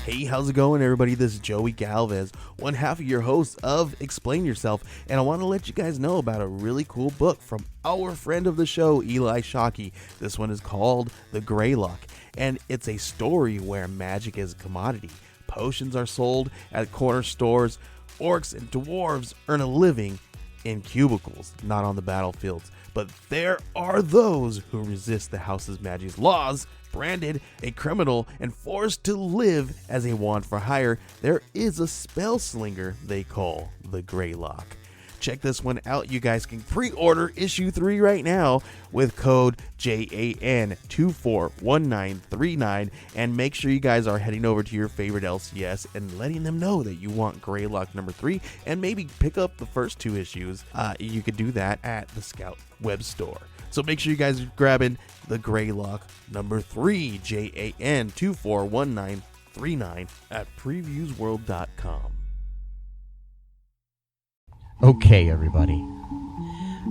Hey, how's it going, everybody? This is Joey Galvez, one half of your host of Explain Yourself, and I want to let you guys know about a really cool book from our friend of the show, Eli Shockey. This one is called The Greylock, and it's a story where magic is a commodity. Potions are sold at corner stores. Orcs and dwarves earn a living in cubicles, not on the battlefields. But there are those who resist the house's magic's laws. Branded a criminal and forced to live as a wand for hire, there is a spell slinger they call the Greylock. Check this one out. You guys can pre-order issue 3 right now with code JAN241939, and make sure you guys are heading over to your favorite LCS and letting them know that you want Greylock number 3, and maybe pick up the first 2 issues. You could do that at the Scout web store. So make sure you guys are grabbing the Greylock number 3, JAN241939 at previewsworld.com. Okay, everybody.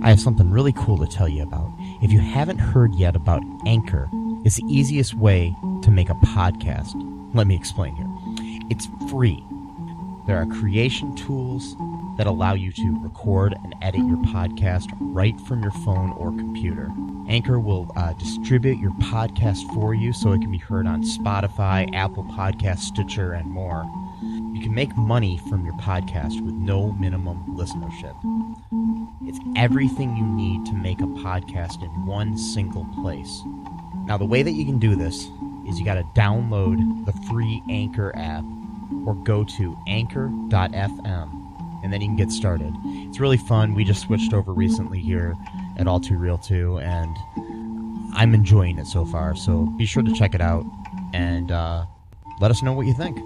I have something really cool to tell you about. If you haven't heard yet about Anchor, it's the easiest way to make a podcast. Let me explain here. It's free. There are creation tools that allow you to record and edit your podcast right from your phone or computer. Anchor will distribute your podcast for you so it can be heard on Spotify, Apple Podcasts, Stitcher, and more. You can make money from your podcast with no minimum listenership. It's everything you need to make a podcast in one single place. Now, the way that you can do this is you got to download the free Anchor app or go to anchor.fm, and then you can get started. It's really fun. We just switched over recently here at All Too Real 2, and I'm enjoying it so far. So be sure to check it out and let us know what you think.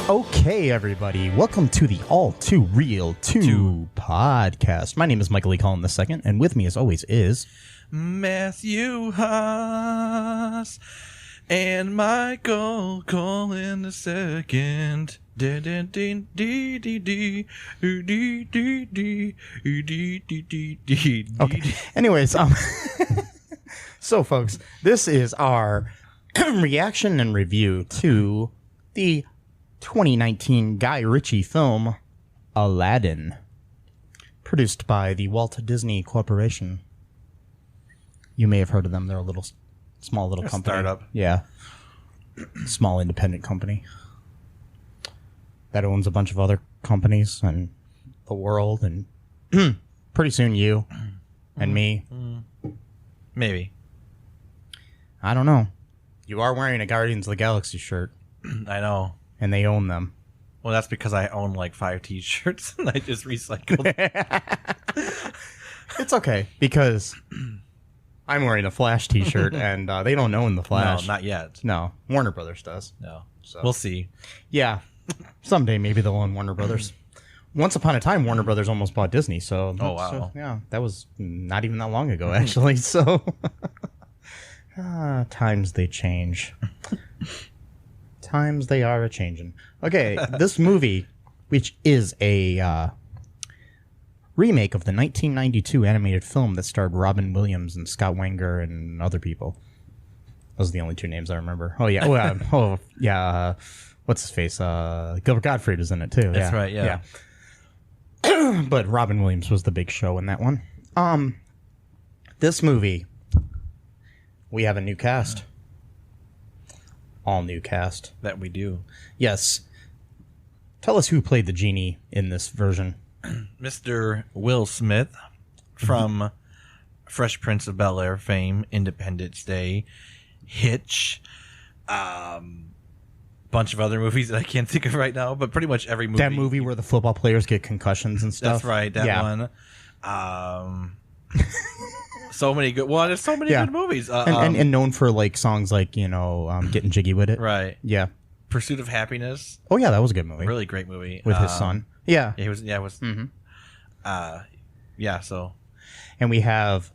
Okay, everybody, welcome to the All Too Real 2 podcast. My name is Michael E. Collin II, and with me, as always, is Matthew Haas and Michael Collin II. Okay. Anyways, so folks, this is our reaction and review to the 2019 Guy Ritchie film Aladdin, produced by the Walt Disney Corporation. You may have heard of them. They're a small little company. Startup. Yeah. Small independent company that owns a bunch of other companies and the world, and pretty soon you and me. Maybe. I don't know. You are wearing a Guardians of the Galaxy shirt. I know. And they own them. Well, that's because I own like 5 t-shirts and I just recycled. It's okay, because I'm wearing a Flash t-shirt and they don't own the Flash. No, not yet. No, Warner Brothers does. No. So We'll see. Yeah, someday maybe they'll own Warner Brothers. Once upon a time, Warner Brothers almost bought Disney. So Oh, wow. So, yeah, that was not even that long ago, actually. So times they change. Times they are a-changin'. Okay, this movie, which is a remake of the 1992 animated film that starred Robin Williams and Scott Wenger and other people. Those are the only 2 names I remember. Oh, yeah. What's his face? Gilbert Gottfried was in it, too. That's right, yeah. But Robin Williams was the big show in that one. This movie we have a new cast. All new cast. That we do. Yes. Tell us who played the genie in this version. Mr. Will Smith from Fresh Prince of Bel-Air fame, Independence Day, Hitch, bunch of other movies that I can't think of right now, but pretty much every movie. That movie where the football players get concussions and stuff. That's right, that one. So many good. Well, there's so many good movies, and known for like songs like Getting Jiggy with It. Right. Yeah. Pursuit of Happiness. Oh yeah, that was a good movie. Really great movie with his son. Yeah. It was. Yeah, it was. Mm-hmm. So. And we have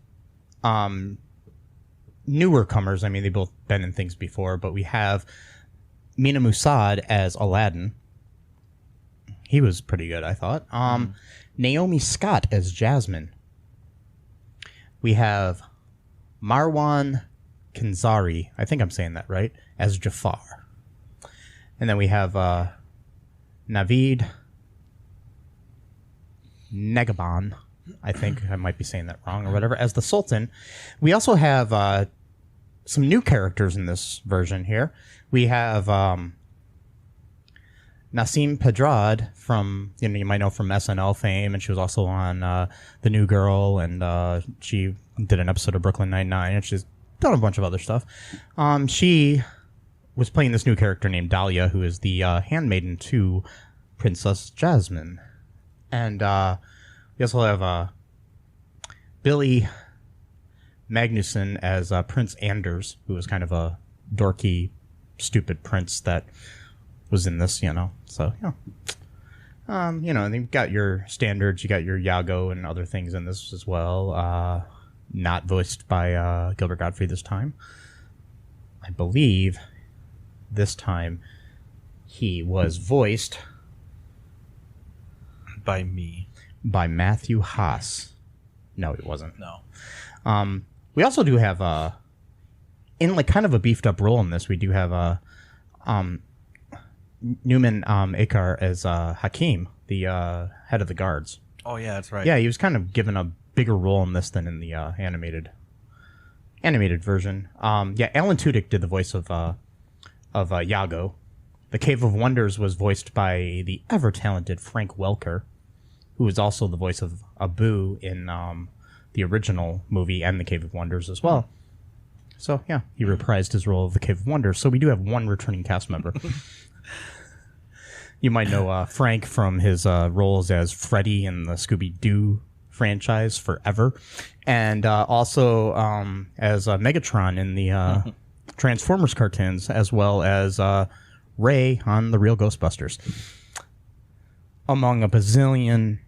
newer comers. I mean, they both been in things before, but we have Mina Musad as Aladdin. He was pretty good, I thought. Naomi Scott as Jasmine. We have Marwan Kenzari, I think I'm saying that right, as Jafar. And then we have Naveed Negaban, I think I might be saying that wrong or whatever, as the Sultan. We also have some new characters in this version here. We have Nasim Pedrad from, you might know from SNL fame, and she was also on The New Girl, and she did an episode of Brooklyn Nine-Nine, and she's done a bunch of other stuff. She was playing this new character named Dahlia, who is the handmaiden to Princess Jasmine. And we also have Billy Magnuson as Prince Anders, who was kind of a dorky, stupid prince that was in this, So, and you've got your standards, you got your Iago and other things in this as well. Not voiced by Gilbert Godfrey this time. I believe this time he was voiced by me. By Matthew Haas. No, he wasn't. No. We also do have in like kind of a beefed up role in this, we do have Newman Akar as Hakim, the head of the guards. Oh yeah, that's right. Yeah, he was kind of given a bigger role in this than in the animated version. Alan Tudyk did the voice of Iago. The Cave of Wonders was voiced by the ever talented Frank Welker, who was also the voice of Abu in the original movie and the Cave of Wonders as well. So yeah, he reprised his role of the Cave of Wonders. So we do have one returning cast member. You might know Frank from his roles as Freddy in the Scooby-Doo franchise forever, and also as Megatron in the Transformers cartoons, as well as Ray on The Real Ghostbusters, among a bazillion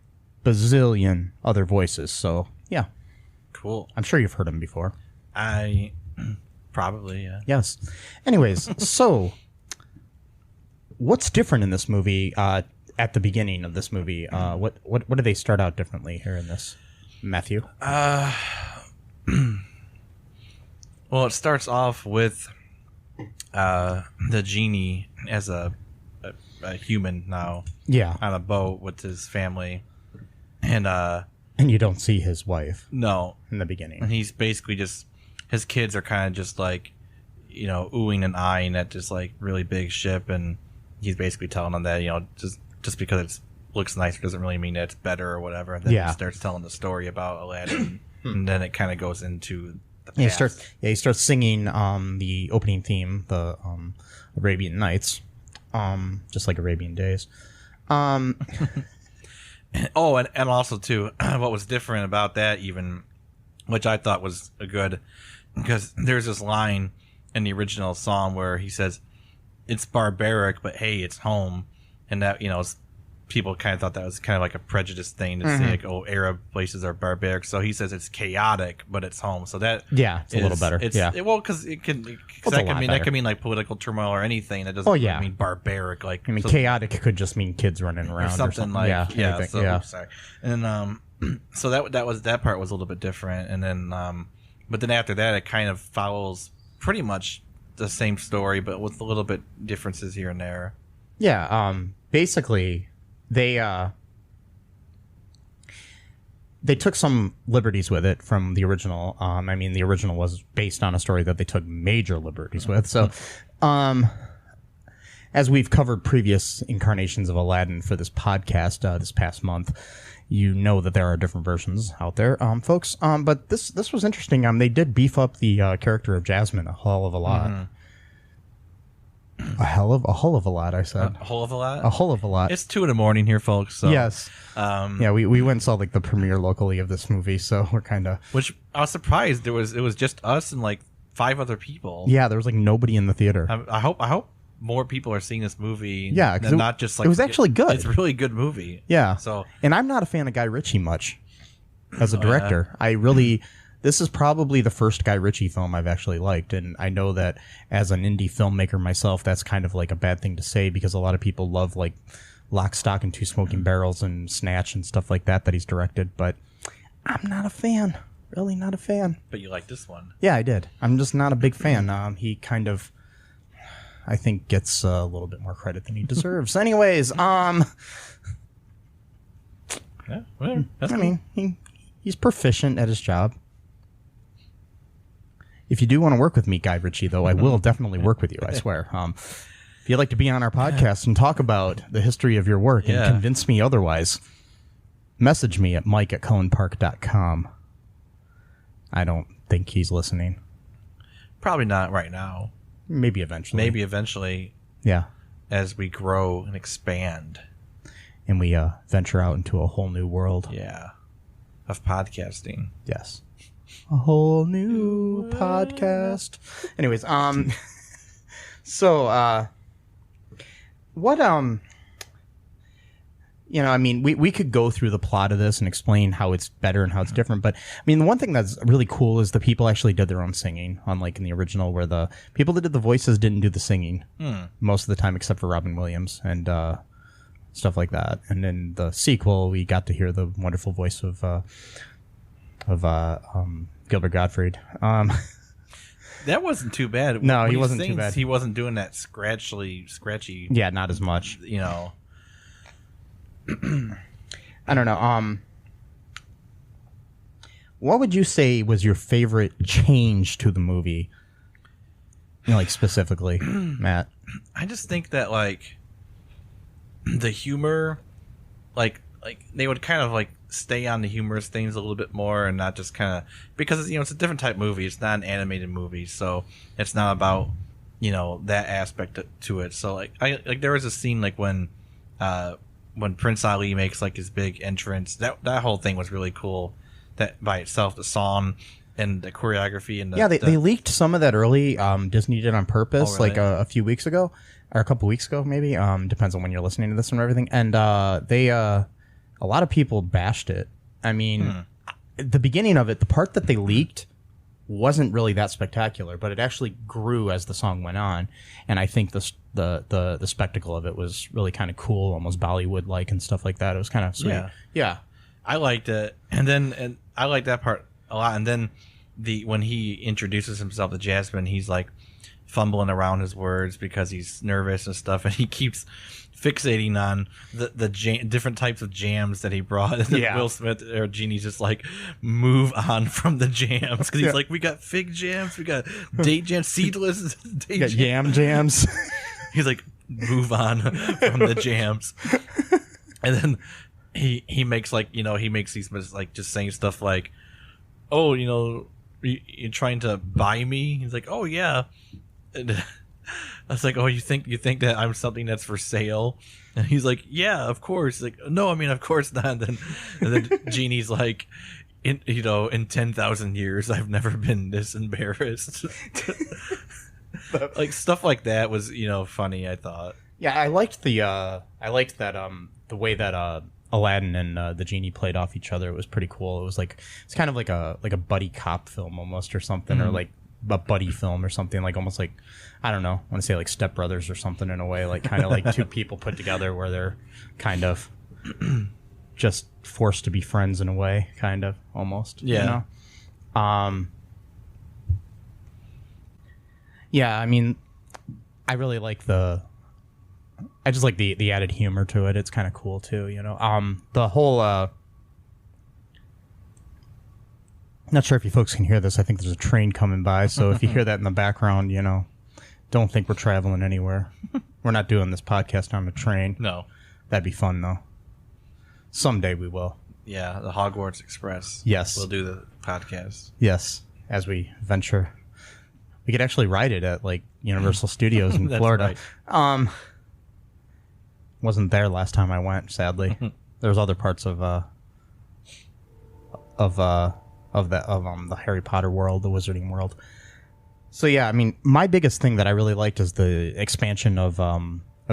other voices. So yeah, cool. I'm sure you've heard him before. I probably, yeah. Yes. Anyways, so what's different in this movie? At the beginning of this movie, what do they start out differently here in this, Matthew? Well, it starts off with the genie as a human now. Yeah. On a boat with his family, and you don't see his wife. No. In the beginning, and he's basically just, his kids are kind of just like, oohing and eyeing at this like really big ship, and he's basically telling them that just because it looks nicer doesn't really mean that it's better or whatever. And then he starts telling the story about Aladdin, and then it kind of goes into the past. He starts singing the opening theme, the Arabian Nights, just like Arabian Days. Oh, and also too, what was different about that even, which I thought was a good, because there's this line in the original song where he says, "It's barbaric, but hey, it's home," and that people kind of thought that was kind of like a prejudiced thing to say, like, oh, Arab places are barbaric. So he says it's chaotic, but it's home. So that it's a little better. Because it can, that can mean like political turmoil or anything. That doesn't mean barbaric. Like, I mean, chaotic could just mean kids running around or something like sorry. And so that part was a little bit different. And then but then after that, it kind of follows pretty much the same story, but with a little bit differences here and there. Yeah. Basically, they they took some liberties with it from the original. I mean, the original was based on a story that they took major liberties with. So, as we've covered previous incarnations of Aladdin for this podcast this past month, you know that there are different versions out there, folks. But this was interesting. They did beef up the character of Jasmine a hell of a lot. Mm-hmm. A whole of a lot, I said. A whole of a lot? A whole of a lot. It's 2 a.m. here, folks. So, yes. Yeah, we went and saw like the premiere locally of this movie, so we're kind of... Which I was surprised. It was just us and like 5 other people. Yeah, there was like nobody in the theater. I hope more people are seeing this movie. Yeah, and not just like... It was actually good. It's a really good movie. Yeah. So, and I'm not a fan of Guy Ritchie much as a director. Yeah. I really... This is probably the first Guy Ritchie film I've actually liked, and I know that as an indie filmmaker myself, that's kind of like a bad thing to say because a lot of people love like Lock, Stock, and Two Smoking Barrels and Snatch and stuff like that he's directed, but I'm not a fan. Really not a fan. But you like this one. Yeah, I did. I'm just not a big fan. He kind of, I think, gets a little bit more credit than he deserves. Anyways, yeah, whatever. That's cool. I mean, he's proficient at his job. If you do want to work with me, Guy Ritchie, though, I will definitely work with you, I swear. If you'd like to be on our podcast and talk about the history of your work and convince me otherwise, message me at mike@cohenpark.com. I don't think he's listening. Probably not right now. Maybe eventually. Yeah. As we grow and expand. And we venture out into a whole new world. Yeah. Of podcasting. Yes. A whole new podcast. Anyways, so, what, you know, I mean, we could go through the plot of this and explain how it's better and how it's different, but, I mean, the one thing that's really cool is the people actually did their own singing, unlike in the original, where the people that did the voices didn't do the singing most of the time, except for Robin Williams and, stuff like that. And in the sequel, we got to hear the wonderful voice of Gilbert Gottfried. That wasn't too bad. No, when he wasn't too bad. He wasn't doing that scratchy. Yeah, not as much. You know. I don't know. What would you say was your favorite change to the movie? You know, like specifically, Matt. I just think that like the humor, like they would kind of like stay on the humorous things a little bit more and not just kind of, because you know it's a different type movie. It's not an animated movie, so it's not about, you know, that aspect to it. So like there was a scene like when Prince Ali makes like his big entrance. That whole thing was really cool. That by itself, the song and the choreography and they leaked some of that early. Disney did on purpose, really? like a few weeks ago or a couple weeks ago, maybe. Depends on when you're listening to this and everything. And a lot of people bashed it. I mean, the beginning of it, the part that they leaked wasn't really that spectacular, but it actually grew as the song went on. And I think the spectacle of it was really kind of cool, almost Bollywood-like and stuff like that. It was kind of sweet. Yeah. I liked it. And I liked that part a lot. And then when he introduces himself to Jasmine, he's like fumbling around his words because he's nervous and stuff, and he keeps fixating on the different types of jams that he brought. And then Will Smith or Genie's just like, move on from the jams, because he's like, we got fig jams, we got date jams, seedless date jams. Yam jams. He's like, move on from the jams. And then he makes like, you know, he makes these like just saying stuff like, oh, you know, you're trying to buy me? He's like, oh yeah. And I was like, oh, you think that I'm something that's for sale? And he's like, yeah, of course. Like, no, I mean, of course not. And then Genie's like, in 10,000 years, I've never been this embarrassed. Like stuff like that was, you know, funny. I thought. Yeah, I liked that the way that Aladdin and the Genie played off each other. It was pretty cool. It was like, it's kind of like a buddy cop film almost, or something, or like a buddy film or something, like almost like, I don't know, I want to say like Step Brothers or something in a way, like kind of like two people put together where they're kind of just forced to be friends in a way, kind of almost. Yeah. You know? Yeah, I mean, I really like I just like the added humor to it. It's kind of cool too, you know. The whole Not sure if you folks can hear this. I think there's a train coming by, so if you hear that in the background, don't think we're traveling anywhere. We're not doing this podcast on a train. No. That'd be fun, though. Someday we will. Yeah, the Hogwarts Express. Yes. We'll do the podcast. Yes, as we venture. We could actually ride it at, Universal Studios in Florida. Right. Wasn't there last time I went, sadly. There was other parts of the Harry Potter world, the Wizarding world. So yeah, I mean, my biggest thing that I really liked is the expansion of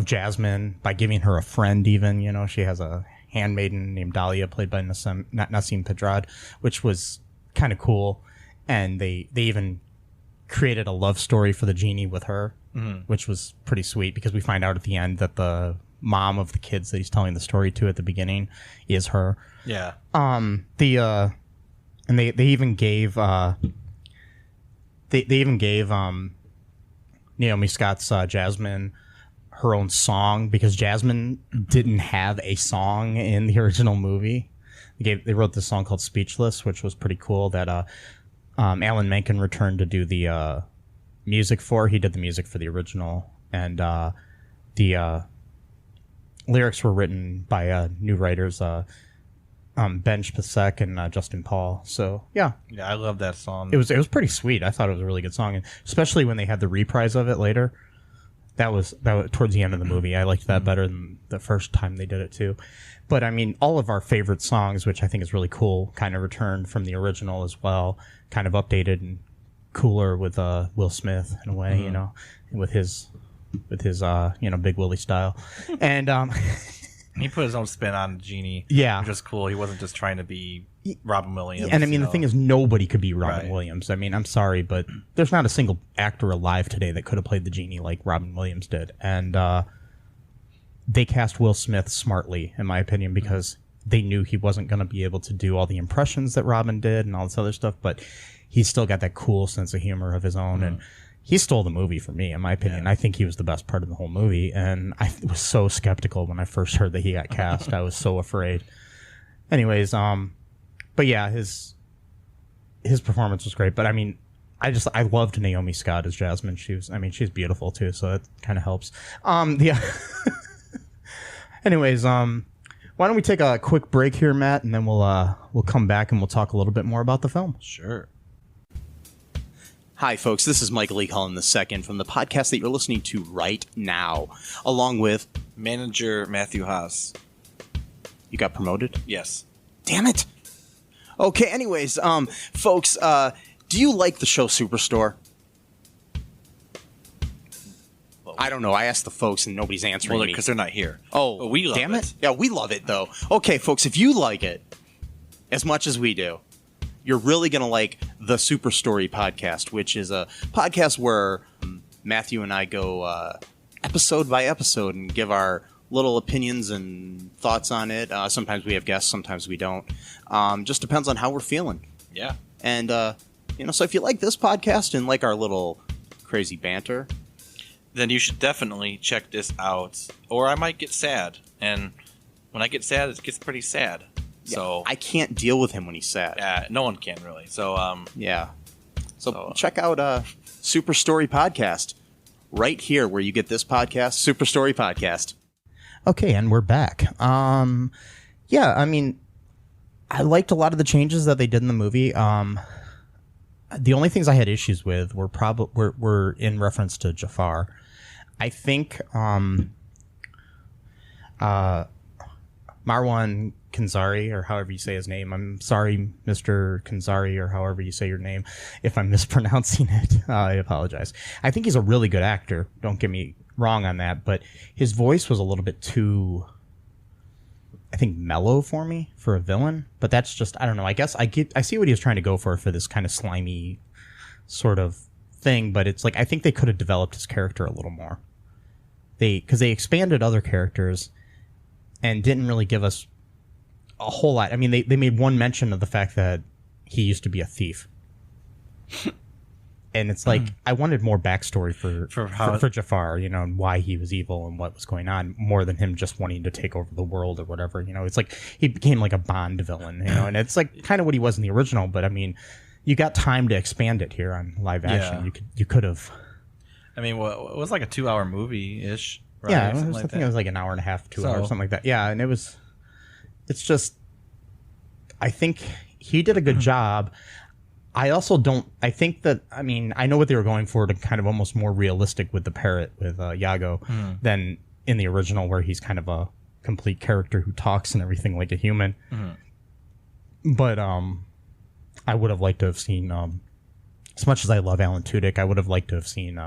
Jasmine by giving her a friend. Even she has a handmaiden named Dahlia, played by Nassim Pedrad, which was kind of cool. And they even created a love story for the genie with her, which was pretty sweet because we find out at the end that the mom of the kids that he's telling the story to at the beginning is her. Yeah. And they even gave Naomi Scott's Jasmine her own song because Jasmine didn't have a song in the original movie. They wrote this song called Speechless, which was pretty cool that Alan Menken returned to do the music for. He did the music for the original, and the lyrics were written by new writers, Ben Spacek and Justin Paul. So yeah, I love that song. It was pretty sweet. I thought it was a really good song, and especially when they had the reprise of it later. That was towards the end of the movie. I liked that better than the first time they did it too. But I mean, all of our favorite songs, which I think is really cool, kind of returned from the original as well, kind of updated and cooler with Will Smith in a way, with his Big Willie style, and he put his own spin on Genie. Yeah, which was cool. He wasn't just trying to be Robin Williams. And I mean, the thing is, nobody could be Robin Williams. I mean, I'm sorry, but there's not a single actor alive today that could have played the Genie like Robin Williams did. And they cast Will Smith smartly, in my opinion, because they knew he wasn't going to be able to do all the impressions that Robin did and all this other stuff, but he's still got that cool sense of humor of his own. And he stole the movie for me, in my opinion. I think he was the best part of the whole movie. And I was so skeptical when I first heard that he got cast. I was so afraid. Anyways, but yeah, his performance was great. But I mean, I loved Naomi Scott as Jasmine. She's beautiful too, so it kind of helps. Yeah. Anyways, why don't we take a quick break here, Matt, and then we'll come back and we'll talk a little bit more about the film. Sure. Hi, folks. This is Michael E. Cullen II from the podcast that you're listening to right now, along with manager Matthew Haas. You got promoted? Yes. Damn it. Okay, anyways, folks, do you like the show Superstore? Well, I don't know. I asked the folks and nobody's answering me. Because they're not here. Oh, but we love damn it. Yeah, we love it, though. Okay, folks, if you like it as much as we do, you're really going to like the Super Story podcast, which is a podcast where Matthew and I go episode by episode and give our little opinions and thoughts on it. Sometimes we have guests, sometimes we don't. Just depends on how we're feeling. Yeah. And, so if you like this podcast and like our little crazy banter, then you should definitely check this out. Or I might get sad. And when I get sad, it gets pretty sad. yeah, So I can't deal with him when he's sad. yeah, no one can really. So Yeah. So check out Super Story Podcast right here where you get this podcast, Super Story Podcast. Okay, and we're back. Yeah, I mean, I liked a lot of the changes that they did in the movie. The only things I had issues with were in reference to Jafar. I think Marwan Kenzari, or however you say his name. I'm sorry, Mr. Kenzari, or however you say your name. If I'm mispronouncing it, I apologize. I think he's a really good actor. Don't get me wrong on that, but his voice was a little bit too, I think, mellow for me for a villain. But that's just, I don't know. I guess I see what he was trying to go for this kind of slimy sort of thing. But it's like, I think they could have developed his character a little more. Because they expanded other characters and didn't really give us a whole lot. I mean, they made one mention of the fact that he used to be a thief. And it's like, I wanted more backstory for Jafar, and why he was evil and what was going on, more than him just wanting to take over the world or whatever. It's like he became like a Bond villain, and it's like kind of what he was in the original. But I mean, you got time to expand it here on live action. Yeah. You could have. I mean, well, it was like a 2-hour movie ish. Right? Yeah, Something I think it was like an hour and a half, 2 hours, something like that. Yeah, and it's just, I think he did a good job. I also don't, I think that, I mean, I know what they were going for to kind of almost more realistic with the parrot, with Iago, than in the original where he's kind of a complete character who talks and everything like a human. But I would have liked to have seen, as much as I love Alan Tudyk, I would have liked to have seen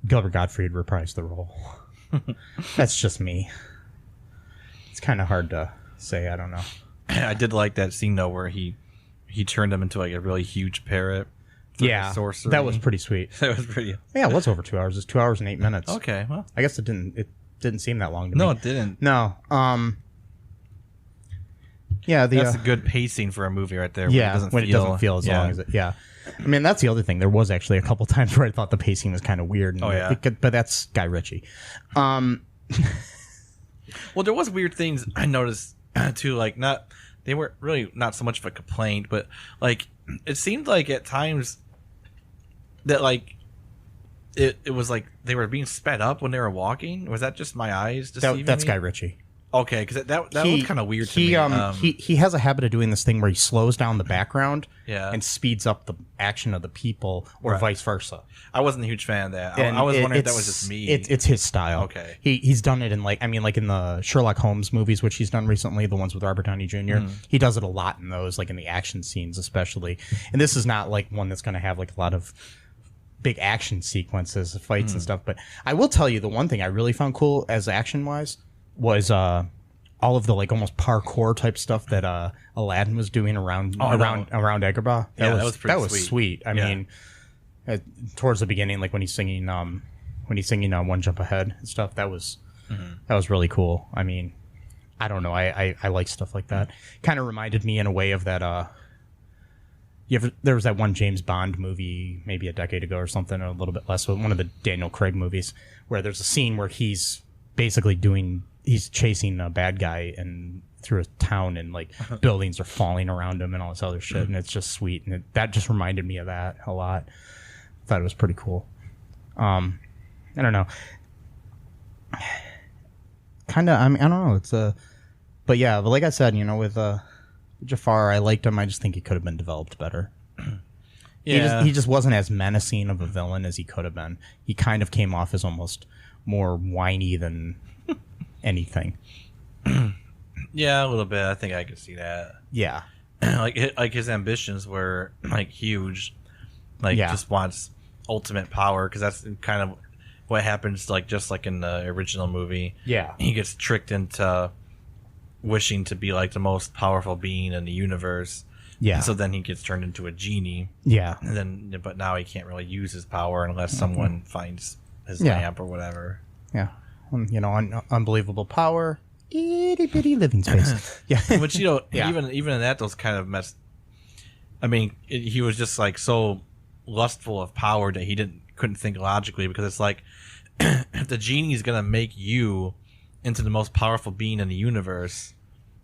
Gilbert Gottfried reprise the role. That's just me. It's kind of hard to say. I don't know. I did like that scene though where he turned him into like a really huge parrot. Yeah, sorcery. that was pretty sweet. That was pretty. Yeah, it was over 2 hours. It's 2 hours and 8 minutes. Okay, well, I guess it didn't seem that long to me. no, it didn't. No. Yeah, That's a good pacing for a movie right there. Yeah, when it doesn't feel as long as it. Yeah. I mean, that's the other thing. There was actually a couple times where I thought the pacing was kind of weird. And but that's Guy Ritchie. Well, there was weird things I noticed too. Like they were really not so much of a complaint, but like it seemed like at times that like it was like they were being sped up when they were walking. Was that just my eyes deceiving That's me? Guy Ritchie. Okay, because that was kind of weird to me. He has a habit of doing this thing where he slows down the background Yeah. and speeds up the action of the people, or vice versa. I wasn't a huge fan of that. And I was wondering if that was just me. It's his style. Okay. He's done it in like in the Sherlock Holmes movies, which he's done recently, the ones with Robert Downey Jr. He does it a lot in those, like in the action scenes especially. And this is not like one that's going to have like a lot of big action sequences, fights and stuff. But I will tell you, the one thing I really found cool as action wise was all of the like almost parkour type stuff that Aladdin was doing around Agrabah. That was sweet. I mean, towards the beginning, like when he's singing One Jump Ahead and stuff, that was really cool. I mean, I don't know, I like stuff like that. Kind of reminded me in a way of that. There was that one James Bond movie maybe a decade ago or something, or a little bit less, one of the Daniel Craig movies, where there's a scene where he's basically he's chasing a bad guy and through a town, and like buildings are falling around him and all this other shit, and it's just sweet, and that just reminded me of that a lot. Thought it was pretty cool. I don't know. Kind of. I mean, I don't know. It's but yeah, but like I said, with Jafar, I liked him. I just think he could have been developed better. Yeah. He just wasn't as menacing of a villain as he could have been. He kind of came off as almost more whiny than anything. Yeah, a little bit. I think I could see that. Yeah. like his ambitions were like huge. Like just wants ultimate power, because that's kind of what happens. Like just like in the original movie. Yeah. He gets tricked into wishing to be like the most powerful being in the universe. Yeah. And so then he gets turned into a genie. Yeah. And then, but now he can't really use his power unless someone finds his lamp or whatever. Yeah. Unbelievable power, itty bitty living space. Yeah. Which even in that, those kind of messed. I mean, he was just like so lustful of power that he couldn't think logically, because it's like if the genie is gonna make you into the most powerful being in the universe,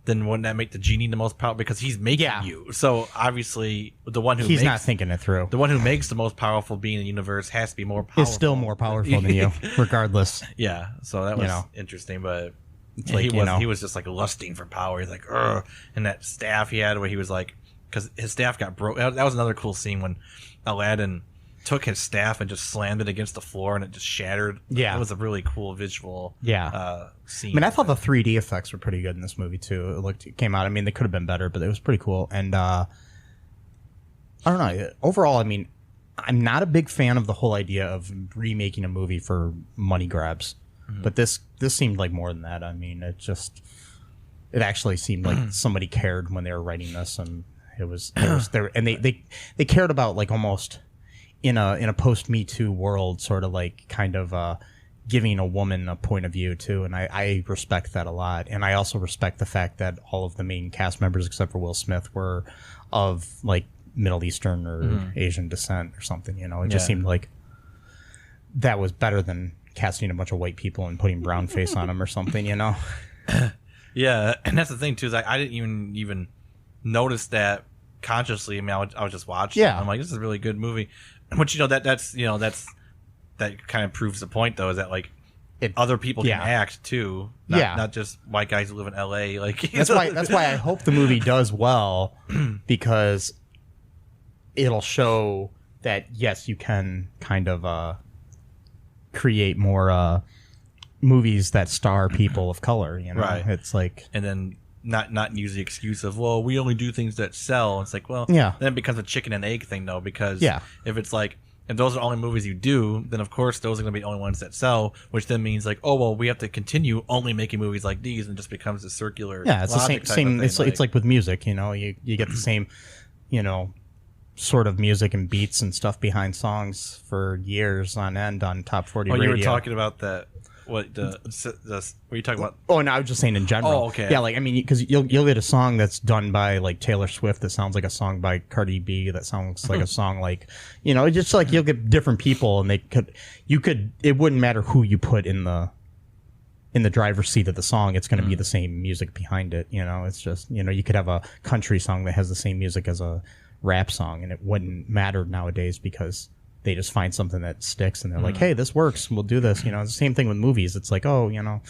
then wouldn't that make the genie the most powerful? Because he's making you. So obviously, the one who he's not thinking it through. The one who makes the most powerful being in the universe has to be more powerful. Is still more powerful than you, regardless. Yeah. So that was interesting, but it's like, he was just like lusting for power. He's like, ugh. And that staff he had, where he was like, because his staff got broke. That was another cool scene when Aladdin took his staff and just slammed it against the floor and it just shattered. Yeah. It was a really cool visual scene. I mean, I thought the 3D effects were pretty good in this movie too. It came out. I mean, they could have been better, but it was pretty cool. And I don't know. Overall, I mean, I'm not a big fan of the whole idea of remaking a movie for money grabs. Mm-hmm. But this seemed like more than that. I mean, it actually seemed like somebody cared when they were writing this, and it was there, and they cared about, like, almost in a post Me Too world, sort of like kind of giving a woman a point of view too, and I respect that a lot. And I also respect the fact that all of the main cast members except for Will Smith were of like Middle Eastern or Asian descent or something. It just seemed like that was better than casting a bunch of white people and putting brown face on them or something. Yeah, and that's the thing too, is I didn't even notice that consciously. I mean, I would just watch. Yeah. I'm like, this is a really good movie. But that kind of proves the point, though, is that like other people can act too. Not just white guys who live in L.A. Like that's why I hope the movie does well, because it'll show that yes, you can kind of create more movies that star people of color. You know, right? It's like, and then not use the excuse of, well, we only do things that sell. It's like, well, yeah. Then it becomes a chicken and egg thing, though, because if it's like, if those are only movies you do, then of course those are going to be the only ones that sell, which then means like, oh well, we have to continue only making movies like these, and it just becomes a circular. Yeah, it's the same. It's like with music, you know, you get the same, you know, sort of music and beats and stuff behind songs for years on end on top 40 radio. You were talking about that. What what are you talking about? Oh, no, I was just saying in general. Oh, okay. Yeah, like I mean, because you'll get a song that's done by like Taylor Swift that sounds like a song by Cardi B that sounds like a song like, you know, just like you'll get different people, and it wouldn't matter who you put in the driver's seat of the song, it's going to be the same music behind it. You know, it's just, you know, you could have a country song that has the same music as a rap song, and it wouldn't matter nowadays because they just find something that sticks and they're like, hey, this works, we'll do this. You know, it's the same thing with movies. It's like, oh, you know,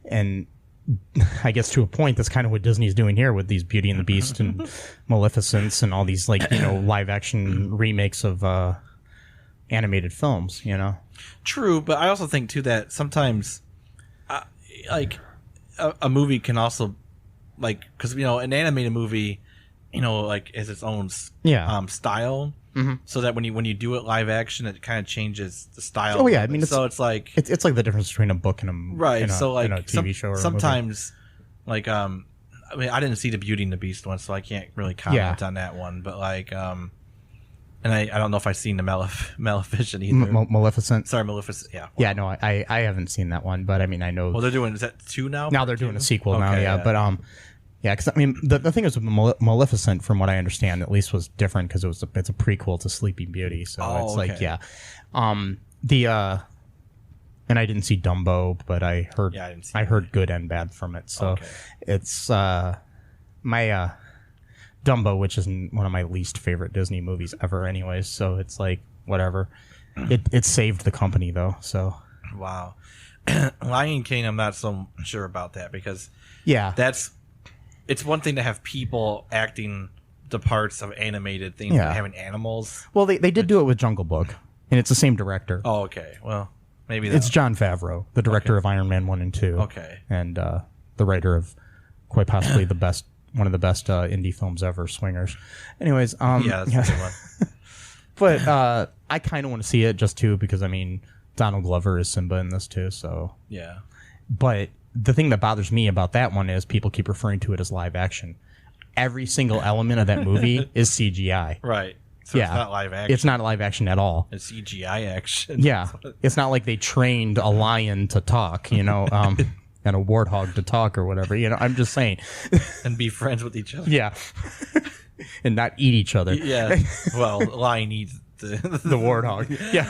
and I guess to a point, that's kind of what Disney's doing here with these Beauty and the Beast and Maleficence and all these, like, you know, live action remakes of animated films, you know? True, but I also think too that sometimes like a movie can also, like, because, you know, an animated movie, you know, like, has its own style. Mm-hmm. So that when you do it live action, it kind of changes the style. Oh yeah, I mean, so it's like it's like the difference between a book and a TV show or sometimes a movie. Like I mean, I didn't see the Beauty and the Beast one, so I can't really comment on that one. But like and I don't know if I've seen the Maleficent either. Maleficent. Sorry, Maleficent. Yeah. Yeah, no, I haven't seen that one, but I mean, I know. Well, they're doing, is that 2 now? Now they're doing a sequel now. Yeah, but yeah, because I mean, the thing is with Maleficent, from what I understand, at least was different because it's a prequel to Sleeping Beauty, so it's like and I didn't see Dumbo, but I heard good and bad from it. So it's my Dumbo, which is one of my least favorite Disney movies ever, anyways. So it's like whatever. It saved the company though. So wow, Lion King, I'm not so sure about that because it's one thing to have people acting the parts of animated things and having animals. Well, they did do it with Jungle Book, and it's the same director. Oh, okay. Well, maybe it's Jon Favreau, the director of Iron Man 1 and 2. Okay. And the writer of quite possibly one of the best indie films ever, Swingers. Anyways, that's a good one. But I kind of want to see it just too because I mean Donald Glover is Simba in this too, so yeah. But the thing that bothers me about that one is people keep referring to it as live action. Every single element of that movie is CGI. Right. So it's not live action. It's not live action at all. It's CGI action. Yeah. It's not like they trained a lion to talk, you know, and a warthog to talk or whatever. You know, I'm just saying. And be friends with each other. Yeah. And not eat each other. Yeah. Well, a lion eats the warthog. Yeah.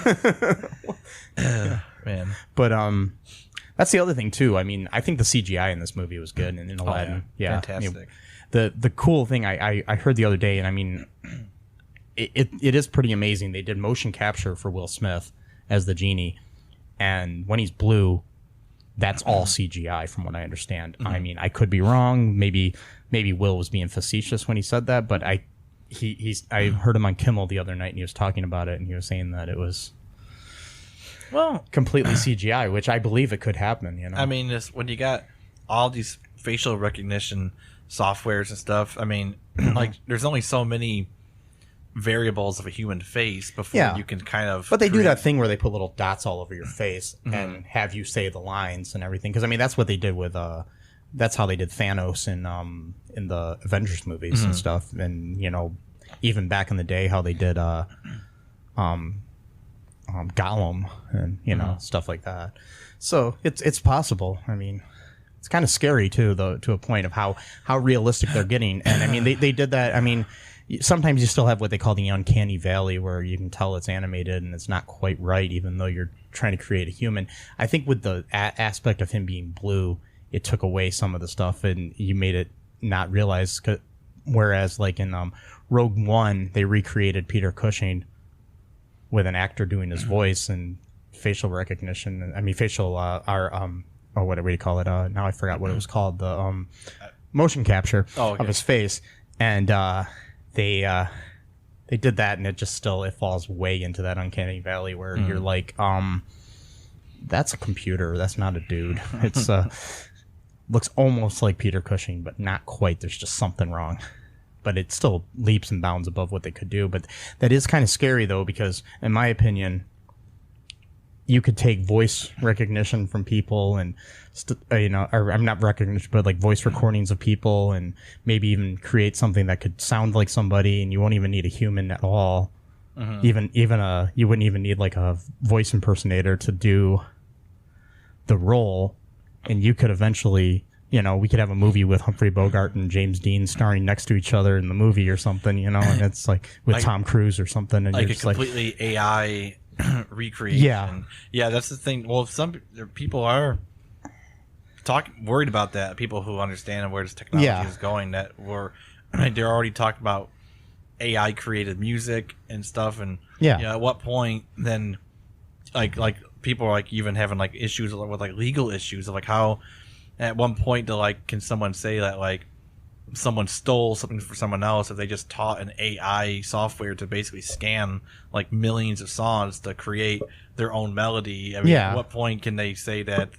Man. But that's the other thing too. I mean, I think the CGI in this movie was good in Aladdin. Fantastic. The cool thing I heard the other day, and I mean, it is pretty amazing. They did motion capture for Will Smith as the genie, and when he's blue, that's all CGI from what I understand. Mm-hmm. I mean, I could be wrong. Maybe Will was being facetious when he said that, but I heard him on Kimmel the other night, and he was talking about it, and he was saying that it was completely CGI, which I believe it could happen. You know, I mean, when you got all these facial recognition softwares and stuff, I mean, like there's only so many variables of a human face before you can kind of. But they do that thing where they put little dots all over your face and have you say the lines and everything. Because I mean, that's what they did with. That's how they did Thanos in the Avengers movies and stuff. And you know, even back in the day, how they did Gollum and you know stuff like that. So it's possible. I mean, it's kind of scary too, though, to a point of how realistic they're getting. And I mean, they did that. I mean, sometimes you still have what they call the uncanny valley, where you can tell it's animated and it's not quite right, even though you're trying to create a human. I think with the aspect of him being blue, it took away some of the stuff and you made it not realize. Whereas like in Rogue One, they recreated Peter Cushing with an actor doing his voice and facial recognition. I mean, facial, what do you call it? Now I forgot what it was called. The motion capture of his face. And they did that, and it falls way into that uncanny valley where you're like, that's a computer. That's not a dude. It's looks almost like Peter Cushing, but not quite. There's just something wrong. But it still leaps and bounds above what they could do. But that is kind of scary, though, because in my opinion, you could take voice recognition from people and, or I'm not recognition, but like voice recordings of people and maybe even create something that could sound like somebody, and you won't even need a human at all. Mm-hmm. You wouldn't even need like a voice impersonator to do the role. And you could eventually, we could have a movie with Humphrey Bogart and James Dean starring next to each other in the movie or something, and it's like with Tom Cruise or something. And like you're a just completely AI recreation. Yeah, that's the thing. Well, some people are worried about that. People who understand where this technology is going, they're already talking about AI created music and stuff. And at what point then, like people are like even having like issues with like legal issues of like how at one point can someone say that like someone stole something for someone else if they just taught an AI software to basically scan like millions of songs to create their own melody? I mean, at what point can they say that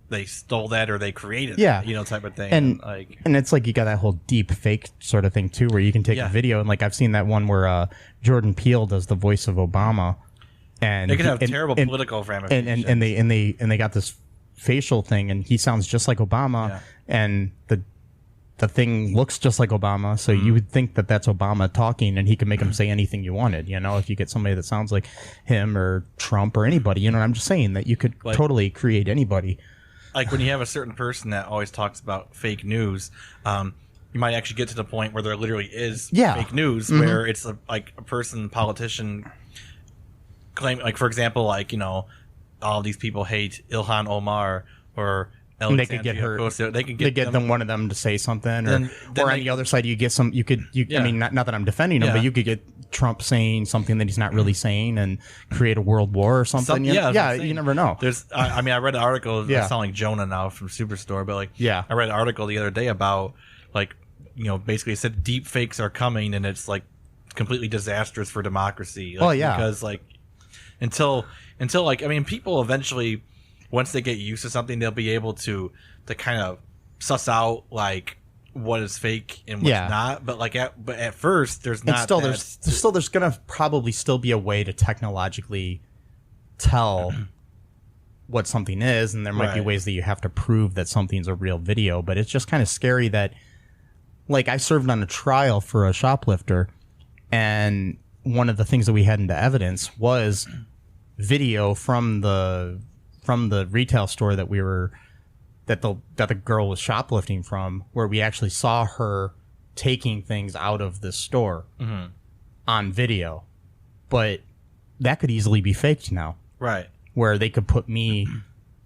they stole that or they created that, type of thing? And it's like you got that whole deep fake sort of thing too, where you can take a video and like I've seen that one where Jordan Peele does the voice of Obama, and it can have terrible political ramifications. And they got this facial thing, and he sounds just like Obama, and the thing looks just like Obama, so you would think that that's Obama talking, and he can make him say anything you wanted. If you get somebody that sounds like him or Trump or anybody, I'm just saying that you could totally create anybody. Like when you have a certain person that always talks about fake news, you might actually get to the point where there literally is fake news, where it's a politician claim, like for example, all these people hate Ilhan Omar or and they could get her. They could get one of them to say something, or on the other side, you get some. I mean, not that I'm defending him, but you could get Trump saying something that he's not really saying and create a world war or something. You never know. I read an article. I sound like Jonah now from Superstore, but I read an article the other day about basically it said deep fakes are coming, and it's like completely disastrous for democracy. Because until people eventually, once they get used to something, they'll be able to kind of suss out what is fake and what's not. But at first there's not. There's gonna probably still be a way to technologically tell what something is, and there might be ways that you have to prove that something's a real video. But it's just kind of scary that, I served on a trial for a shoplifter, and one of the things that we had into evidence was video from the retail store that the girl was shoplifting from, where we actually saw her taking things out of the store on video. But that could easily be faked now. Right. Where they could put me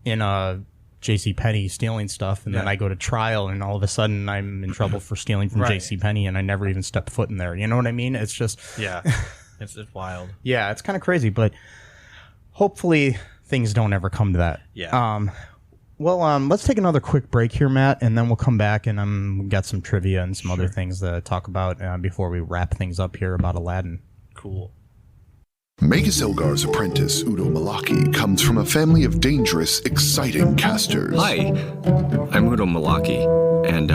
in a JCPenney stealing stuff, and then I go to trial, and all of a sudden I'm in trouble for stealing from JCPenney, and I never even stepped foot in there. You know what I mean? It's just... Yeah. It's wild. Yeah, it's kind of crazy, but hopefully things don't ever come to that. Yeah. Let's take another quick break here, Matt, and then we'll come back, and we've got some trivia and some other things to talk about before we wrap things up here about Aladdin. Cool. Magus Elgar's apprentice, Udo Malaki, comes from a family of dangerous, exciting casters. Hi, I'm Udo Malaki, and,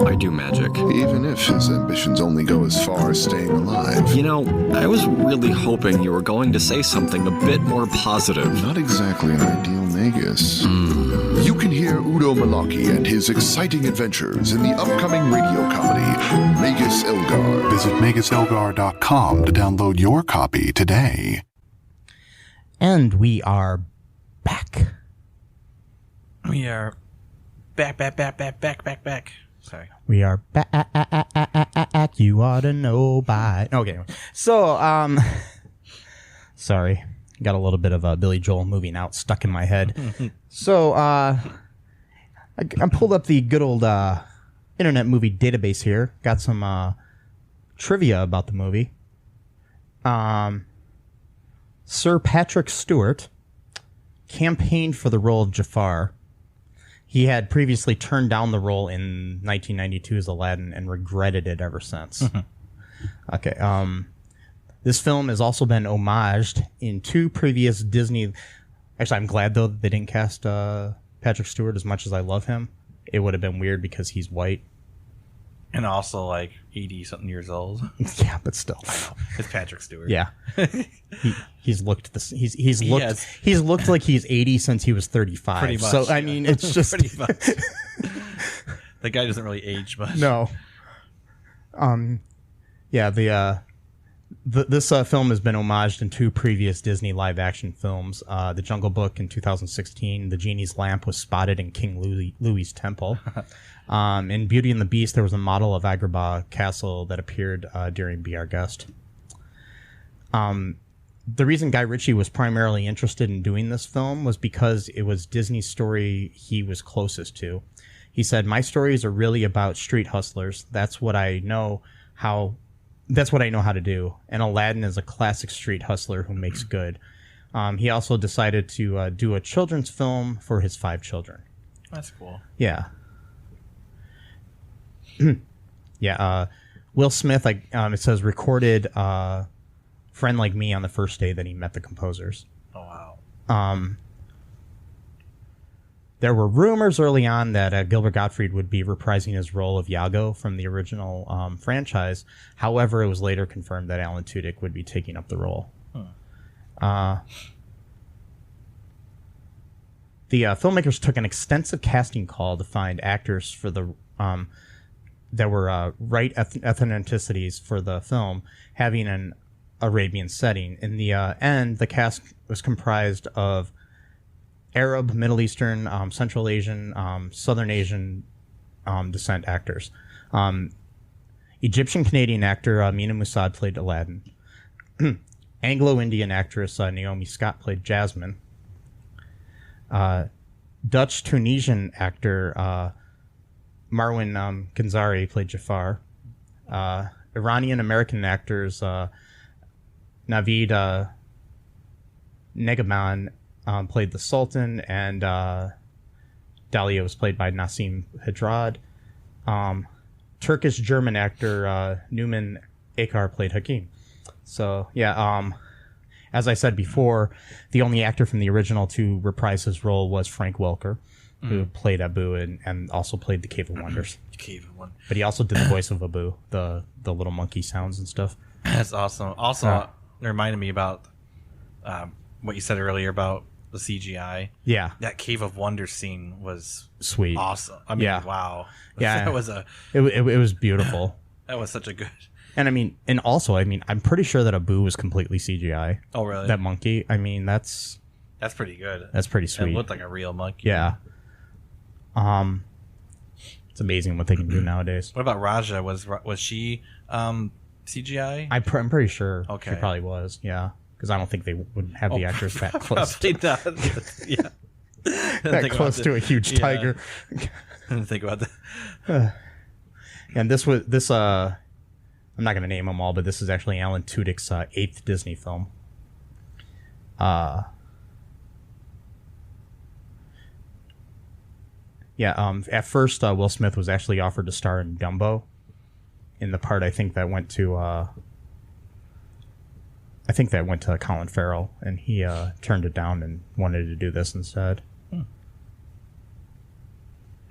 I do magic. Even if his ambitions only go as far as staying alive. I was really hoping you were going to say something a bit more positive. Not exactly an ideal Magus. You can hear Udo Malaki and his exciting adventures in the upcoming radio comedy, Magus Elgar. Visit MagusElgar.com to download your copy today. And we are back. We are back. Sorry. We are back. You ought to know by. Okay. So, sorry. Got a little bit of a Billy Joel moving out stuck in my head. So, I pulled up the good old Internet Movie Database here. Got some trivia about the movie. Sir Patrick Stewart campaigned for the role of Jafar. He had previously turned down the role in 1992's Aladdin and regretted it ever since. Okay. This film has also been homaged in 2 previous Disney... Actually, I'm glad, though, that they didn't cast Patrick Stewart as much as I love him. It would have been weird because he's white. And also, like, 80-something years old. Yeah, but still. It's Patrick Stewart. Yeah. He's looked he's looked like he's 80 since he was 35. Pretty much. So, I mean, it's just... Pretty much. The guy doesn't really age much. No. Yeah, this film has been homaged in 2 previous Disney live-action films. The Jungle Book in 2016, The Genie's Lamp was spotted in King Louis's Temple. In Beauty and the Beast, there was a model of Agrabah Castle that appeared during Be Our Guest. The reason Guy Ritchie was primarily interested in doing this film was because it was Disney's story he was closest to. He said, "My stories are really about street hustlers. That's what I know how to do. And Aladdin is a classic street hustler who makes good." He also decided to do a children's film for his 5 children. That's cool. Yeah. Yeah. Will Smith, it says, recorded Friend Like Me on the first day that he met the composers. Oh, wow. There were rumors early on that Gilbert Gottfried would be reprising his role of Iago from the original franchise. However, it was later confirmed that Alan Tudyk would be taking up the role. The filmmakers took an extensive casting call to find actors for the that were right ethnicities for the film, having an Arabian setting. In the end, the cast was comprised of Arab, Middle Eastern, Central Asian, Southern Asian descent actors. Egyptian-Canadian actor Mina Moussaad played Aladdin. Anglo-Indian actress Naomi Scott played Jasmine. Dutch-Tunisian actor Marwan Ganzari played Jafar. Iranian-American actors Naveed Negaman played the Sultan, and Dahlia was played by Nassim Hadrad. Turkish-German actor Numan Akar played Hakim. So, yeah, as I said before, the only actor from the original to reprise his role was Frank Welker, who played Abu and also played the Cave of Wonders. But he also did the voice of Abu, the little monkey sounds and stuff. That's awesome. Also, it reminded me about what you said earlier about the CGI. Yeah. That Cave of Wonders scene was sweet. Awesome. I mean, wow. Yeah. That was it was beautiful. That was such a good... And I'm pretty sure that Abu was completely CGI. Oh, really? That monkey. I mean, that's pretty good. That's pretty sweet. It looked like a real monkey. Yeah. It's amazing what they can do nowadays. What about Raja? Was she CGI? I'm pretty sure. Okay. She probably was. Yeah, because I don't think they would have the actors that close. Probably not. Yeah. That close to a huge tiger. I didn't think about that. And this I'm not going to name them all, but this is actually Alan Tudyk's 8th Disney film. At first, Will Smith was actually offered to star in Dumbo, in the part I think that went to Colin Farrell, and he turned it down and wanted to do this instead.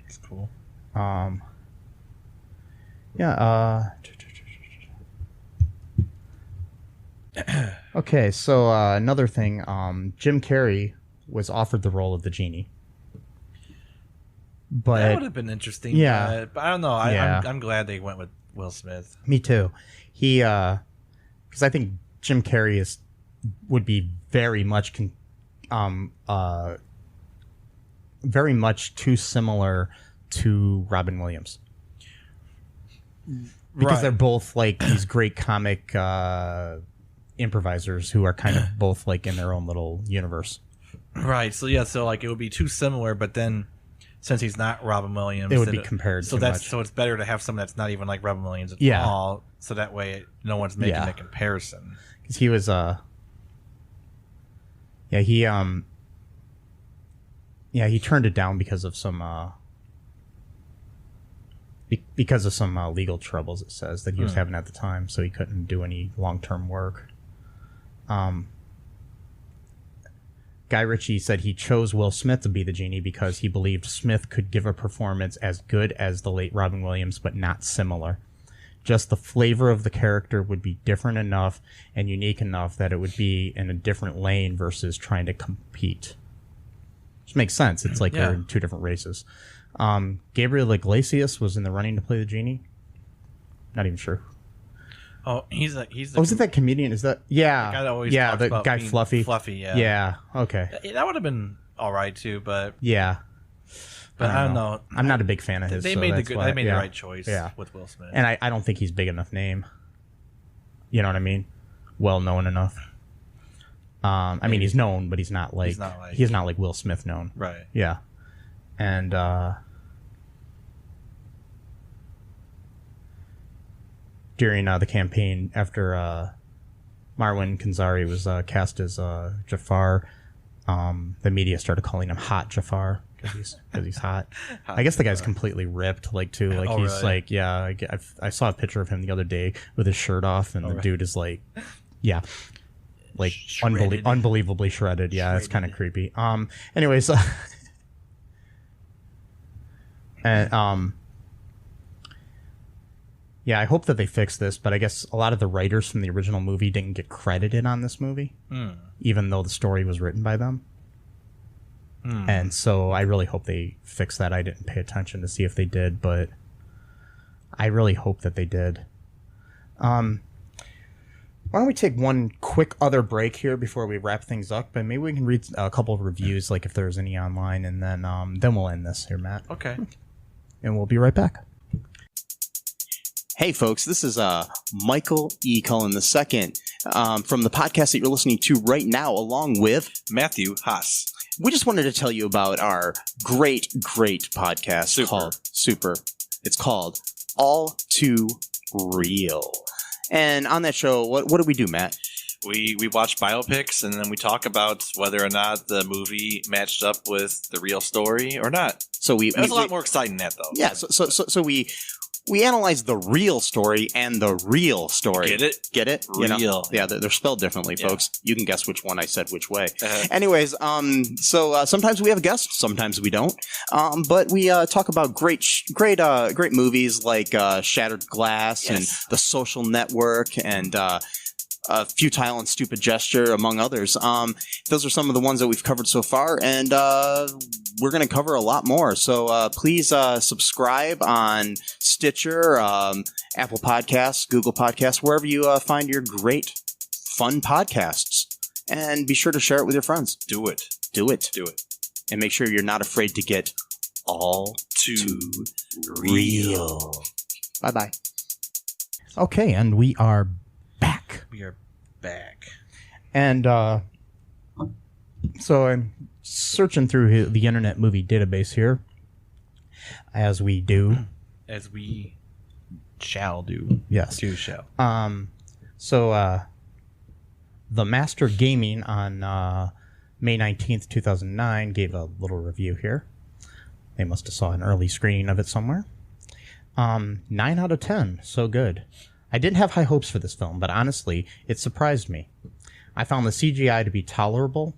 That's cool. Okay, so another thing, Jim Carrey was offered the role of the genie. But that would have been interesting. Yeah. But I don't know. I'm glad they went with Will Smith. Me too. He, because I think Jim Carrey would be very much too similar to Robin Williams. Because they're both like these great comic improvisers who are kind of both like in their own little universe. Right. So like it would be too similar, but then since he's not Robin Williams, it would be compared so too that's much. so it's better to have someone that's not even like Robin Williams at Yeah. all, so that way no one's making a comparison. Because he was he turned it down because of some legal troubles, it says, that he was having at the time, so he couldn't do any long-term work. Guy Ritchie said he chose Will Smith to be the genie because he believed Smith could give a performance as good as the late Robin Williams, but not similar. Just the flavor of the character would be different enough and unique enough that it would be in a different lane versus trying to compete. Which makes sense. It's like they're in two different races. Gabriel Iglesias was in the running to play the genie. Not even sure. Oh, he's the is it that comedian? Is that the guy that always talks the about guy being Fluffy? Fluffy, yeah. Yeah. Okay. That would have been all right too, but Yeah. but I don't know. I'm not a big fan of his. They so made that's why- the right choice with Will Smith. And I don't think he's big enough name. You know what I mean? Well known enough. I mean, he's known, but he's not like Will Smith known. Right. Yeah. And during the campaign, after Marwan Kenzari was cast as Jafar, the media started calling him Hot Jafar because he's hot. I guess the guy's completely ripped, like too. Like he's really? like, yeah. I saw a picture of him the other day with his shirt off, and the dude is like, yeah, like Shredded. unbelievably shredded. Yeah, it's kind of creepy. Anyways, and yeah, I hope that they fix this, but I guess a lot of the writers from the original movie didn't get credited on this movie, even though the story was written by them. And so I really hope they fix that. I didn't pay attention to see if they did, but I really hope that they did. Why don't we take one quick other break here before we wrap things up, and maybe we can read a couple of reviews, like if there's any online, and then we'll end this here, Matt. Okay. And we'll be right back. Hey, folks, this is Michael E. Cullen II from the podcast that you're listening to right now, along with Matthew Haas. We just wanted to tell you about our great podcast called Super. It's called All Too Real. And on that show, what do we do, Matt? We watch biopics, and then we talk about whether or not the movie matched up with the real story or not. So It was a lot more exciting than that, though. Yeah, so we analyze the real story and the real story. Get it? Get it? Real. Yeah, they're spelled differently, folks. You can guess which one I said which way. Uh-huh. Anyways, so sometimes we have a guest, sometimes we don't. But we talk about great movies like Shattered Glass and The Social Network and Futile and Stupid Gesture, among others. Those are some of the ones that we've covered so far, and we're going to cover a lot more. So please subscribe on Stitcher, Apple Podcasts, Google Podcasts, wherever you find your great, fun podcasts. And be sure to share it with your friends. Do it. Do it. Do it. And make sure you're not afraid to get all too real. Bye-bye. Okay, and we are back. We are back. And so I'm searching through the Internet Movie Database here, as we do. As we shall do. Yes. Do shall. So The Master Gaming on May 19th, 2009 gave a little review here. They must have saw an early screening of it somewhere. 9 out of 10. So good. I didn't have high hopes for this film, but honestly, it surprised me. I found the CGI to be tolerable.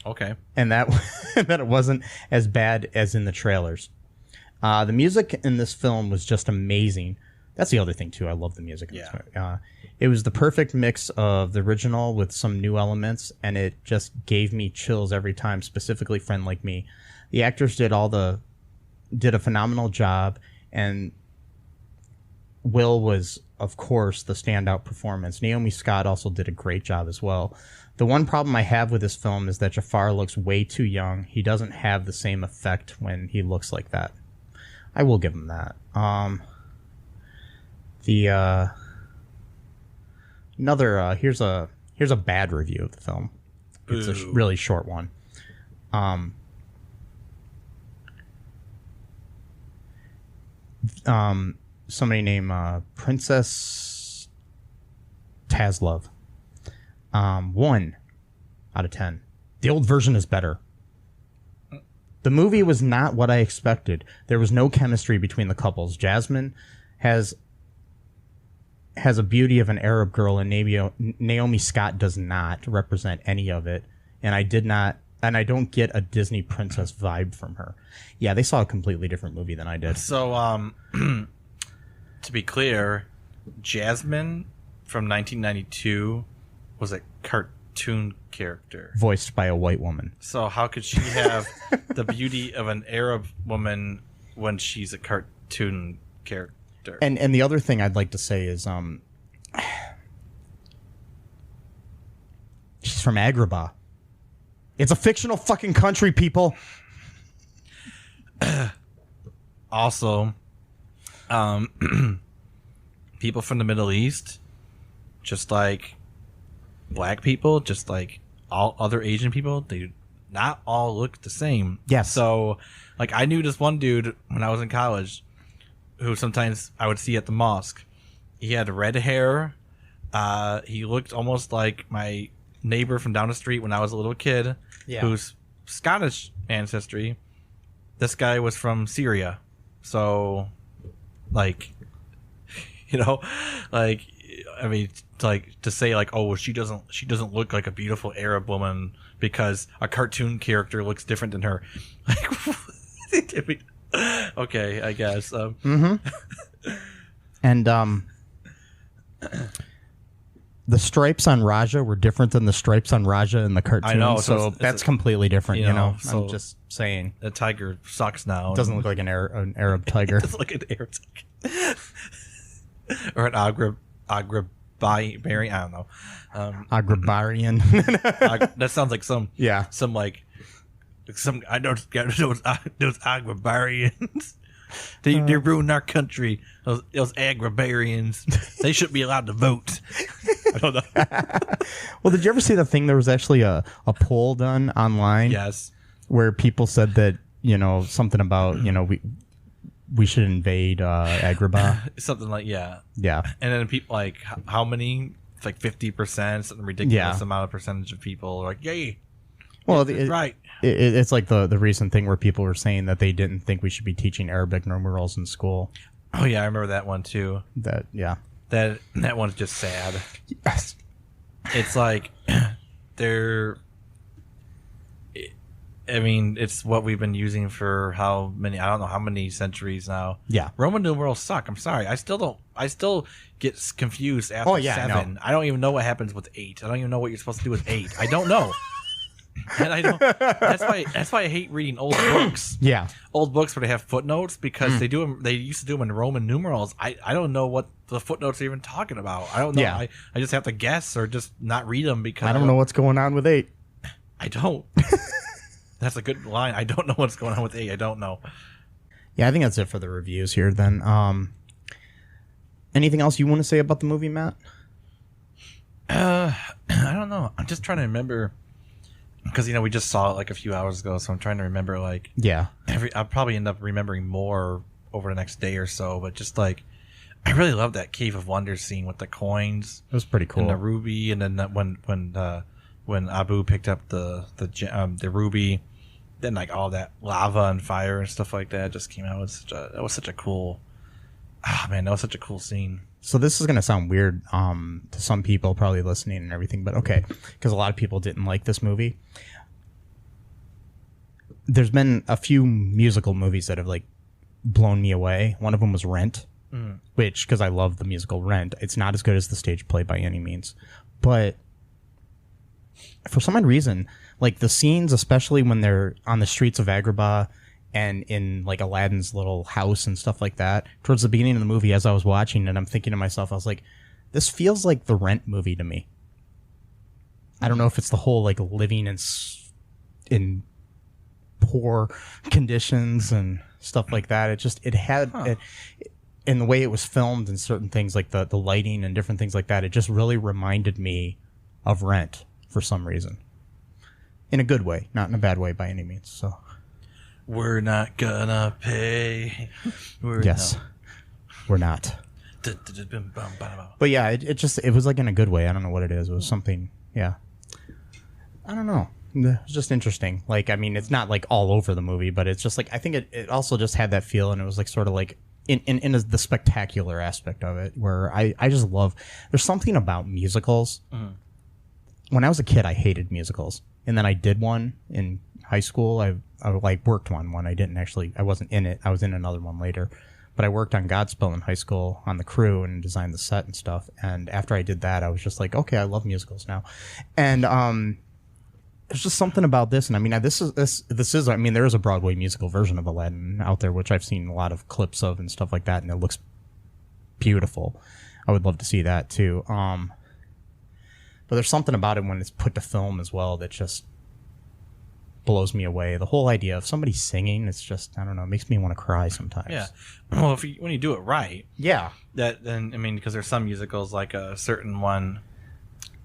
Okay. And that that it wasn't as bad as in the trailers. The music in this film was just amazing. That's the other thing, too. I love the music. Yeah. It was the perfect mix of the original with some new elements, and it just gave me chills every time, specifically Friend Like Me. The actors did a phenomenal job, and Will was, of course, the standout performance. Naomi Scott also did a great job as well. The one problem I have with this film is that Jafar looks way too young. He doesn't have the same effect when he looks like that. I will give him that. Here's a bad review of the film. It's a really short one. somebody named Princess Taslov. 1 out of 10. The old version is better. The movie was not what I expected. There was no chemistry between the couples. Jasmine has a beauty of an Arab girl, and Naomi Scott does not represent any of it. And I don't get a Disney princess vibe from her. Yeah, they saw a completely different movie than I did. So, to be clear, Jasmine from 1992 was a cartoon character. Voiced by a white woman. So how could she have the beauty of an Arab woman when she's a cartoon character? And the other thing I'd like to say is she's from Agrabah. It's a fictional fucking country, people. Also, people from the Middle East, just like black people, just like all other Asian people, they do not all look the same. Yes. So, like, I knew this one dude when I was in college who sometimes I would see at the mosque. He had red hair. He looked almost like my neighbor from down the street when I was a little kid, who's Scottish ancestry. This guy was from Syria. So, like, you know, like, I mean, like, to say like, oh, she doesn't look like a beautiful Arab woman because a cartoon character looks different than her. Like, okay, I guess. And the stripes on Raja were different than the stripes on Raja in the cartoon. I know, so that's completely different. You know, so I'm just saying. The tiger sucks now. It doesn't look like an Arab tiger. It doesn't look like an Arab tiger. Or an Agrabarian. I don't know. Agrabarian. That sounds like some I know those Agrabarians. They ruined our country. Those Agrabarians. They shouldn't be allowed to vote. I don't know. Well, did you ever see the thing? There was actually a poll done online. Yes. Where people said that, you know, something about, you know, we should invade Agrabah. Something like, yeah. Yeah. And then people like, how many? It's like 50%, something ridiculous amount of percentage of people are like, yay. Well, right. It's like the recent thing where people were saying that they didn't think we should be teaching Arabic numerals in school. Oh, yeah, I remember that one, too. That one's just sad. Yes. It's like, I mean, it's what we've been using for how many, I don't know how many centuries now. Yeah. Roman numerals suck. I'm sorry. I still get confused after 7. I don't even know what happens with 8. I don't even know what you're supposed to do with 8. I don't know. And I don't, that's why I hate reading old books. Yeah. Old books where they have footnotes because they used to do them in Roman numerals. I don't know what the footnotes are even talking about. I don't know. Yeah. I just have to guess or just not read them because I don't know what's going on with 8. I don't. That's a good line. I don't know what's going on with 8. I don't know. Yeah, I think that's it for the reviews here then. Anything else you want to say about the movie, Matt? I don't know. I'm just trying to remember because, you know, we just saw it like a few hours ago, so I'm trying to remember like I'll probably end up remembering more over the next day or so, but just like I really love that Cave of Wonders scene with the coins. It was pretty cool. And the ruby, and then when Abu picked up the ruby, then like all that lava and fire and stuff like that just came out. That was such a cool scene. So this is going to sound weird to some people probably listening and everything, but okay, because a lot of people didn't like this movie. There's been a few musical movies that have like blown me away. One of them was Rent, which, because I love the musical Rent, it's not as good as the stage play by any means, but for some odd reason, like the scenes, especially when they're on the streets of Agrabah and in like Aladdin's little house and stuff like that, towards the beginning of the movie, as I was watching it, I'm thinking to myself, I was like, this feels like the Rent movie to me. I don't know if it's the whole like living in poor conditions and stuff like that. It had in the way it was filmed and certain things like the lighting and different things like that, it just really reminded me of Rent for some reason. In a good way, not in a bad way by any means. So we're not gonna pay. Yes. we're not. But yeah, it was like in a good way. I don't know what it is. It was something, yeah. I don't know. It was just interesting. Like, I mean, it's not like all over the movie, but it's just like, I think it also just had that feel, and it was like sort of like in the spectacular aspect of it, where I just love, there's something about musicals. When I was a kid, I hated musicals. And then I did one in high school. I like worked on one. I wasn't in it. I was in another one later. But I worked on Godspell in high school on the crew and designed the set and stuff. And after I did that, I was just like, okay, I love musicals now. And there's just something about this. And I mean, this is. I mean, there is a Broadway musical version of Aladdin out there, which I've seen a lot of clips of and stuff like that, and it looks beautiful. I would love to see that too. But there's something about it when it's put to film as well that just blows me away. The whole idea of somebody singing, it's just, I don't know, it makes me want to cry sometimes. Yeah. Well, when you do it right. Yeah. Then I mean, because there's some musicals, like a certain one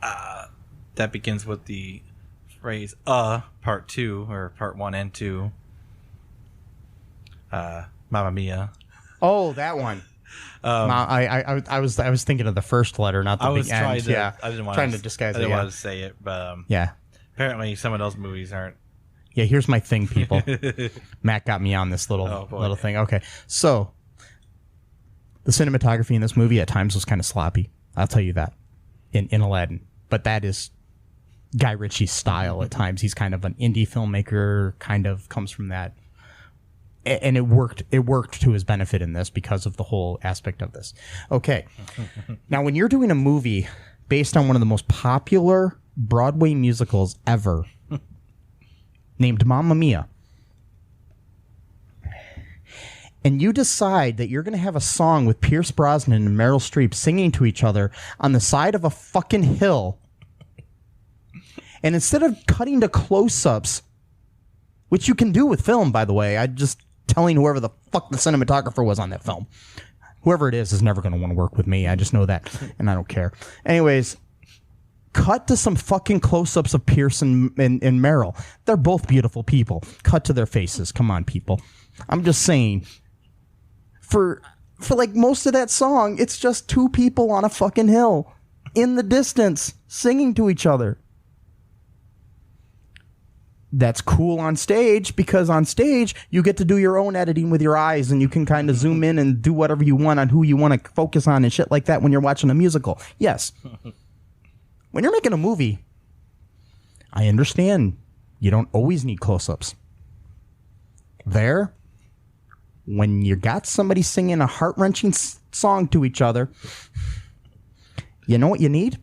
that begins with the phrase part 2 or part 1 and 2. Mamma Mia. Oh, that one. I was thinking of the first letter, not the end. Yeah, I didn't want trying to disguise it. I didn't want to say it, but yeah. Apparently, some of those movies aren't. Yeah, here's my thing, people. Matt got me on this little thing. Okay, so the cinematography in this movie at times was kind of sloppy. I'll tell you that in Aladdin, but that is Guy Ritchie's style at times. He's kind of an indie filmmaker, kind of comes from that. And it worked to his benefit in this because of the whole aspect of this. Okay. Now, when you're doing a movie based on one of the most popular Broadway musicals ever, named Mamma Mia, and you decide that you're going to have a song with Pierce Brosnan and Meryl Streep singing to each other on the side of a fucking hill, and instead of cutting to close-ups, which you can do with film, by the way, I just telling whoever the fuck the cinematographer was on that film. Whoever it is never going to want to work with me. I just know that, and I don't care. Anyways, cut to some fucking close-ups of Pierce and Meryl. They're both beautiful people. Cut to their faces. Come on, people. I'm just saying, for like most of that song, it's just two people on a fucking hill in the distance singing to each other. That's cool on stage, because on stage you get to do your own editing with your eyes, and you can kind of zoom in and do whatever you want on who you want to focus on and shit like that when you're watching a musical. Yes. When you're making a movie, I understand you don't always need close-ups. There, when you got somebody singing a heart-wrenching song to each other, you know what you need?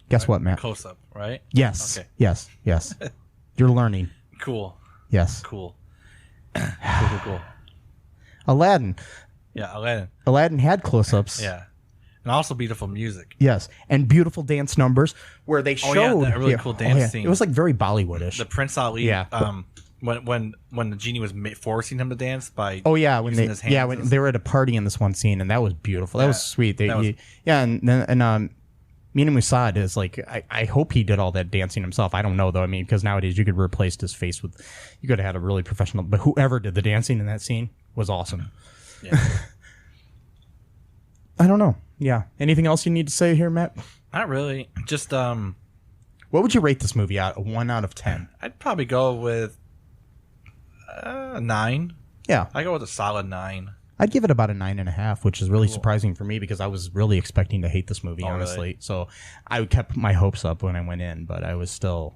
Guess what, Matt? Close-up, right? Yes. Okay. Yes. You're learning. Cool. Yes. Cool. Cool. Aladdin. Yeah, Aladdin. Aladdin had close-ups. Yeah. And also beautiful music. Yes. And beautiful dance numbers where they showed that really cool dance scene. It was like very Bollywoodish. The Prince Ali. Yeah. When the genie was forcing him to dance by. Oh yeah, when his hands when they were at a party in this one scene, and that was beautiful. That was sweet. And Mina Musad is like, I hope he did all that dancing himself. I don't know though. I mean, because nowadays you could replace his face with, you could have had a really professional. But whoever did the dancing in that scene was awesome. Yeah. I don't know. Yeah. Anything else you need to say here, Matt? Not really. Just What would you rate this movie out? A 1 out of 10? I'd probably go with 9. Yeah. I go with a solid 9. I'd give it about a 9.5, which is really surprising for me because I was really expecting to hate this movie, honestly. Really? So I kept my hopes up when I went in, but I was still.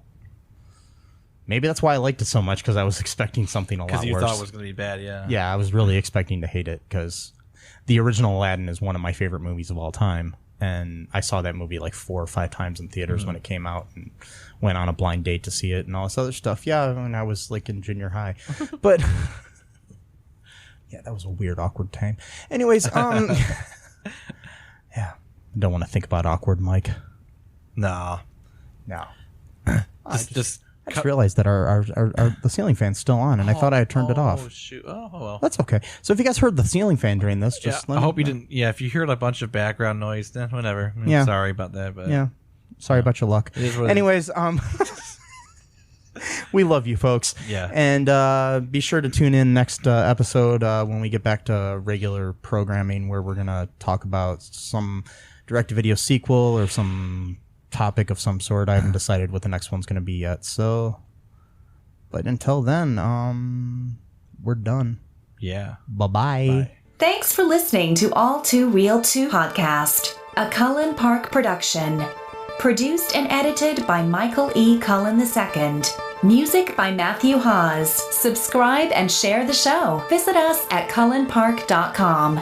Maybe that's why I liked it so much, because I was expecting something a lot worse. Because you thought it was going to be bad, yeah. Yeah, I was really expecting to hate it because the original Aladdin is one of my favorite movies of all time. And I saw that movie like 4 or 5 times in theaters when it came out, and went on a blind date to see it and all this other stuff. Yeah, when I was like in junior high. But. Yeah, that was a weird, awkward time. Anyways, yeah, I don't want to think about awkward, Mike. No. I just realized that our the ceiling fan's still on, and I thought I had turned it off. Oh shoot! Oh well, that's okay. So if you guys heard the ceiling fan during this, just I hope you didn't. Yeah, if you heard a bunch of background noise, then whatever. I'm sorry about that. But sorry about your luck. Anyways, We love you, folks. Yeah. And be sure to tune in next episode when we get back to regular programming, where we're going to talk about some direct-to-video sequel or some topic of some sort. I haven't decided what the next one's going to be yet. So, but until then, we're done. Yeah. Bye-bye. Bye. Thanks for listening to All Too Real 2 podcast, a Cullen Park production. Produced and edited by Michael E. Cullen II. Music by Matthew Hawes. Subscribe and share the show. Visit us at cullenpark.com.